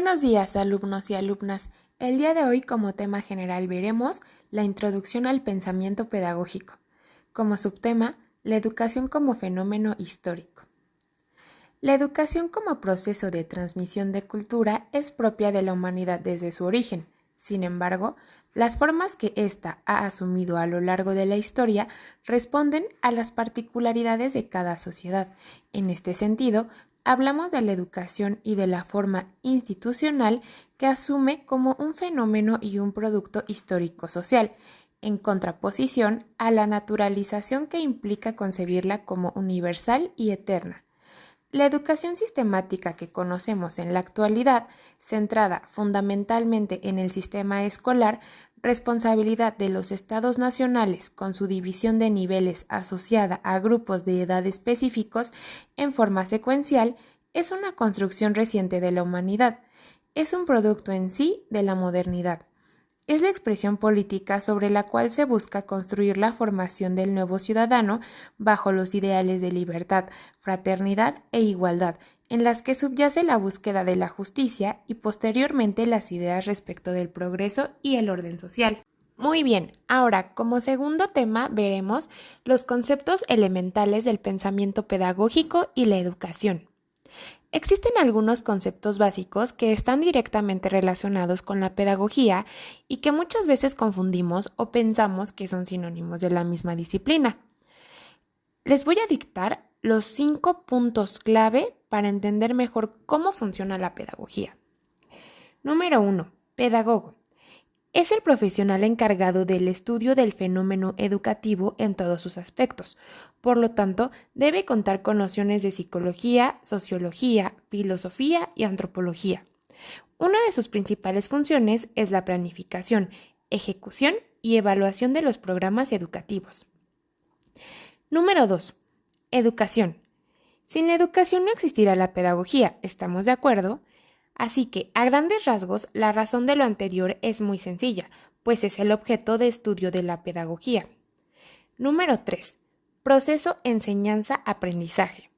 Buenos días, alumnos y alumnas. El día de hoy, como tema general, veremos la introducción al pensamiento pedagógico. Como subtema, la educación como fenómeno histórico. La educación como proceso de transmisión de cultura es propia de la humanidad desde su origen. Sin embargo, las formas que ésta ha asumido a lo largo de la historia responden a las particularidades de cada sociedad. En este sentido, hablamos de la educación y de la forma institucional que asume como un fenómeno y un producto histórico-social, en contraposición a la naturalización que implica concebirla como universal y eterna. La educación sistemática que conocemos en la actualidad, centrada fundamentalmente en el sistema escolar, responsabilidad de los estados nacionales con su división de niveles asociada a grupos de edad específicos en forma secuencial, es una construcción reciente de la humanidad, es un producto en sí de la modernidad. Es la expresión política sobre la cual se busca construir la formación del nuevo ciudadano bajo los ideales de libertad, fraternidad e igualdad, en las que subyace la búsqueda de la justicia y posteriormente las ideas respecto del progreso y el orden social. Muy bien, ahora como segundo tema veremos los conceptos elementales del pensamiento pedagógico y la educación. Existen algunos conceptos básicos que están directamente relacionados con la pedagogía y que muchas veces confundimos o pensamos que son sinónimos de la misma disciplina. Les voy a dictar los 5 puntos clave para entender mejor cómo funciona la pedagogía. Número 1. Pedagogo. Es el profesional encargado del estudio del fenómeno educativo en todos sus aspectos. Por lo tanto, debe contar con nociones de psicología, sociología, filosofía y antropología. Una de sus principales funciones es la planificación, ejecución y evaluación de los programas educativos. Número 2. Educación. Sin la educación no existirá la pedagogía, ¿estamos de acuerdo? Así que, a grandes rasgos, la razón de lo anterior es muy sencilla, pues es el objeto de estudio de la pedagogía. Número 3. Proceso enseñanza-aprendizaje.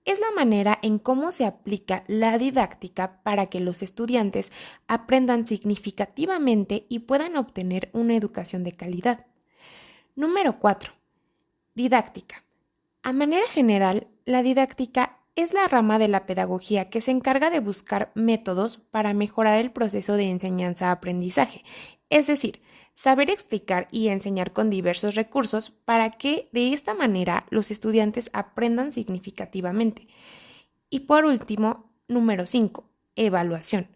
Es la manera en cómo se aplica la didáctica para que los estudiantes aprendan significativamente y puedan obtener una educación de calidad. Número 4. Didáctica. A manera general, la didáctica es la rama de la pedagogía que se encarga de buscar métodos para mejorar el proceso de enseñanza-aprendizaje, es decir, saber explicar y enseñar con diversos recursos para que de esta manera los estudiantes aprendan significativamente. Y por último, número 5, evaluación.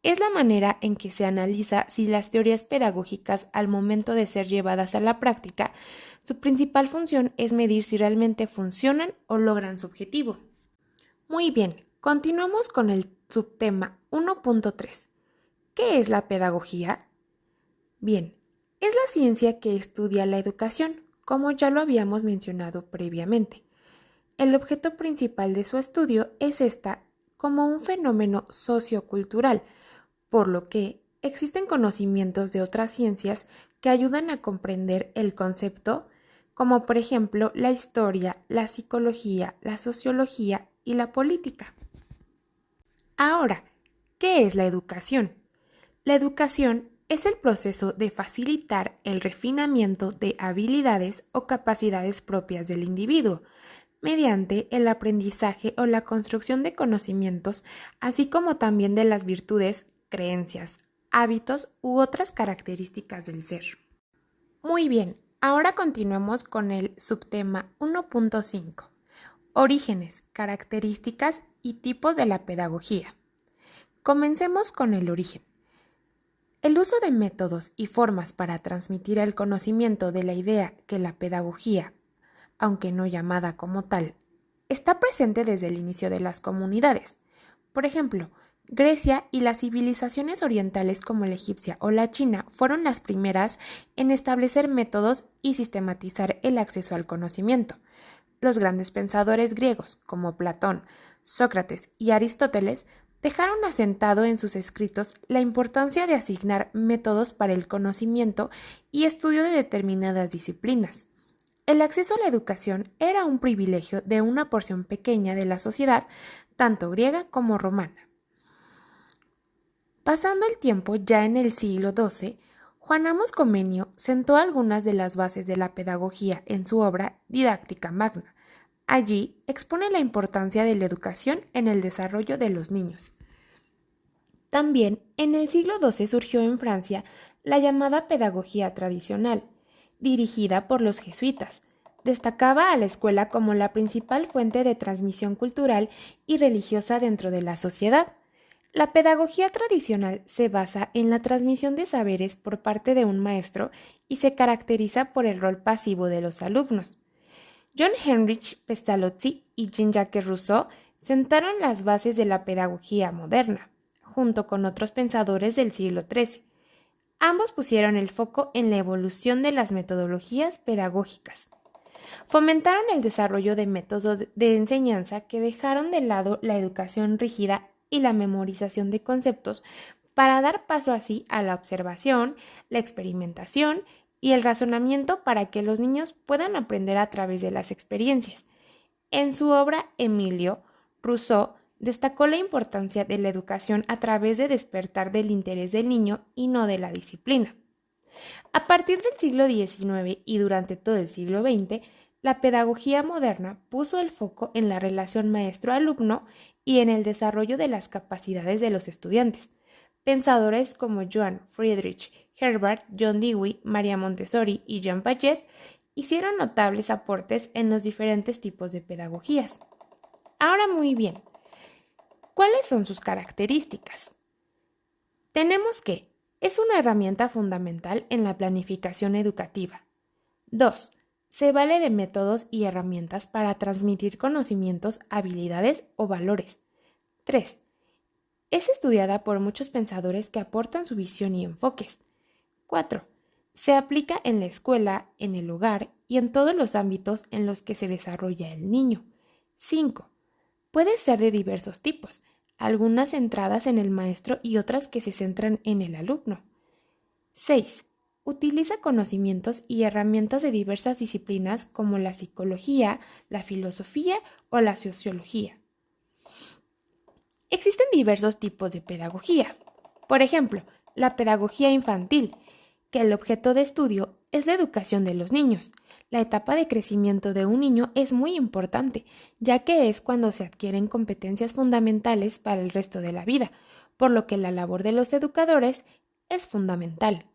Es la manera en que se analiza si las teorías pedagógicas al momento de ser llevadas a la práctica, su principal función es medir si realmente funcionan o logran su objetivo. Muy bien, continuamos con el subtema 1.3. ¿Qué es la pedagogía? Bien, es la ciencia que estudia la educación, como ya lo habíamos mencionado previamente. El objeto principal de su estudio es esta como un fenómeno sociocultural, por lo que existen conocimientos de otras ciencias que ayudan a comprender el concepto, como por ejemplo la historia, la psicología, la sociología y la política. Ahora, ¿qué es la educación? La educación es el proceso de facilitar el refinamiento de habilidades o capacidades propias del individuo, mediante el aprendizaje o la construcción de conocimientos, así como también de las virtudes, creencias, hábitos u otras características del ser. Muy bien, ahora continuemos con el subtema 1.5. Orígenes, características y tipos de la pedagogía. Comencemos con el origen. El uso de métodos y formas para transmitir el conocimiento de la idea que la pedagogía, aunque no llamada como tal, está presente desde el inicio de las comunidades. Por ejemplo, Grecia y las civilizaciones orientales como la egipcia o la china fueron las primeras en establecer métodos y sistematizar el acceso al conocimiento. Los grandes pensadores griegos, como Platón, Sócrates y Aristóteles, dejaron asentado en sus escritos la importancia de asignar métodos para el conocimiento y estudio de determinadas disciplinas. El acceso a la educación era un privilegio de una porción pequeña de la sociedad, tanto griega como romana. Pasando el tiempo, ya en el siglo XII, Juan Amos Comenio sentó algunas de las bases de la pedagogía en su obra Didáctica Magna. Allí expone la importancia de la educación en el desarrollo de los niños. También en el siglo XII surgió en Francia la llamada pedagogía tradicional, dirigida por los jesuitas. Destacaba a la escuela como la principal fuente de transmisión cultural y religiosa dentro de la sociedad. La pedagogía tradicional se basa en la transmisión de saberes por parte de un maestro y se caracteriza por el rol pasivo de los alumnos. John Heinrich Pestalozzi y Jean-Jacques Rousseau sentaron las bases de la pedagogía moderna, junto con otros pensadores del siglo XIII. Ambos pusieron el foco en la evolución de las metodologías pedagógicas. Fomentaron el desarrollo de métodos de enseñanza que dejaron de lado la educación rígida y la memorización de conceptos para dar paso así a la observación, la experimentación y el razonamiento para que los niños puedan aprender a través de las experiencias. En su obra Emilio, Rousseau destacó la importancia de la educación a través de despertar del interés del niño y no de la disciplina. A partir del siglo XIX y durante todo el siglo XX, la pedagogía moderna puso el foco en la relación maestro-alumno y en el desarrollo de las capacidades de los estudiantes. Pensadores como Johann Friedrich Herbert, John Dewey, María Montessori y Jean Piaget hicieron notables aportes en los diferentes tipos de pedagogías. Ahora muy bien, ¿cuáles son sus características? Tenemos que es una herramienta fundamental en la planificación educativa. 2. Se vale de métodos y herramientas para transmitir conocimientos, habilidades o valores. 3. Es estudiada por muchos pensadores que aportan su visión y enfoques. 4. Se aplica en la escuela, en el hogar y en todos los ámbitos en los que se desarrolla el niño. 5. Puede ser de diversos tipos, algunas centradas en el maestro y otras que se centran en el alumno. 6. Utiliza conocimientos y herramientas de diversas disciplinas como la psicología, la filosofía o la sociología. Existen diversos tipos de pedagogía. Por ejemplo, la pedagogía infantil, que el objeto de estudio es la educación de los niños. La etapa de crecimiento de un niño es muy importante, ya que es cuando se adquieren competencias fundamentales para el resto de la vida, por lo que la labor de los educadores es fundamental.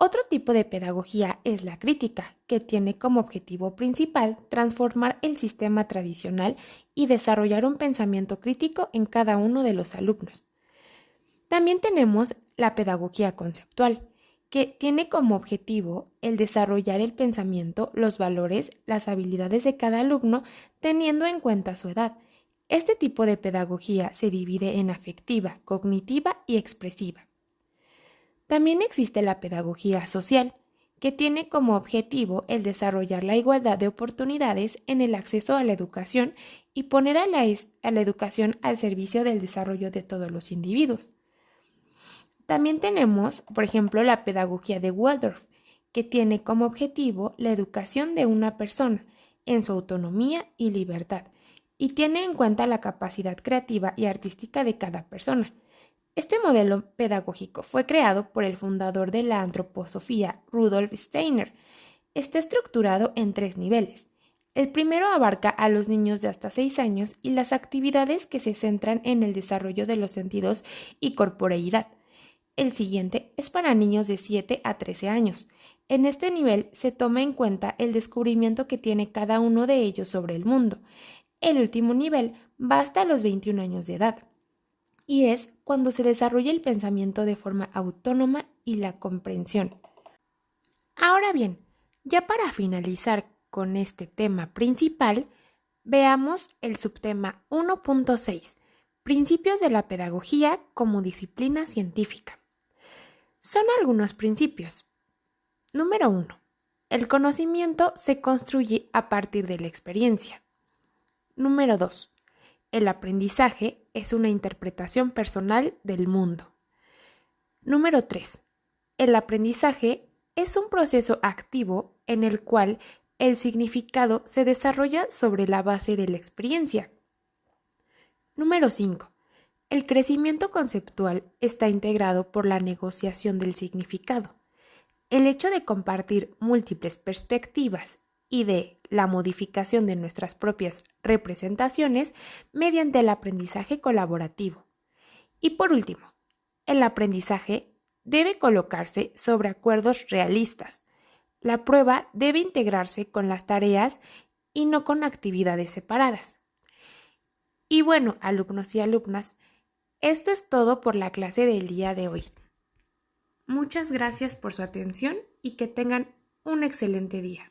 Otro tipo de pedagogía es la crítica, que tiene como objetivo principal transformar el sistema tradicional y desarrollar un pensamiento crítico en cada uno de los alumnos. También tenemos la pedagogía conceptual, que tiene como objetivo el desarrollar el pensamiento, los valores, las habilidades de cada alumno, teniendo en cuenta su edad. Este tipo de pedagogía se divide en afectiva, cognitiva y expresiva. También existe la pedagogía social, que tiene como objetivo el desarrollar la igualdad de oportunidades en el acceso a la educación y poner a la educación al servicio del desarrollo de todos los individuos. También tenemos, por ejemplo, la pedagogía de Waldorf, que tiene como objetivo la educación de una persona en su autonomía y libertad, y tiene en cuenta la capacidad creativa y artística de cada persona. Este modelo pedagógico fue creado por el fundador de la antroposofía, Rudolf Steiner. Está estructurado en 3 niveles. El primero abarca a los niños de hasta 6 años y las actividades que se centran en el desarrollo de los sentidos y corporeidad. El siguiente es para niños de 7 a 13 años. En este nivel se toma en cuenta el descubrimiento que tiene cada uno de ellos sobre el mundo. El último nivel va hasta los 21 años de edad, y es cuando se desarrolla el pensamiento de forma autónoma y la comprensión. Ahora bien, ya para finalizar con este tema principal, veamos el subtema 1.6, Principios de la pedagogía como disciplina científica. Son algunos principios. Número 1. El conocimiento se construye a partir de la experiencia. Número 2. El aprendizaje es una interpretación personal del mundo. Número 3. El aprendizaje es un proceso activo en el cual el significado se desarrolla sobre la base de la experiencia. Número 5. El crecimiento conceptual está integrado por la negociación del significado. El hecho de compartir múltiples perspectivas y de la modificación de nuestras propias representaciones mediante el aprendizaje colaborativo. Y por último, el aprendizaje debe colocarse sobre acuerdos realistas. La prueba debe integrarse con las tareas y no con actividades separadas. Y bueno, alumnos y alumnas, esto es todo por la clase del día de hoy. Muchas gracias por su atención y que tengan un excelente día.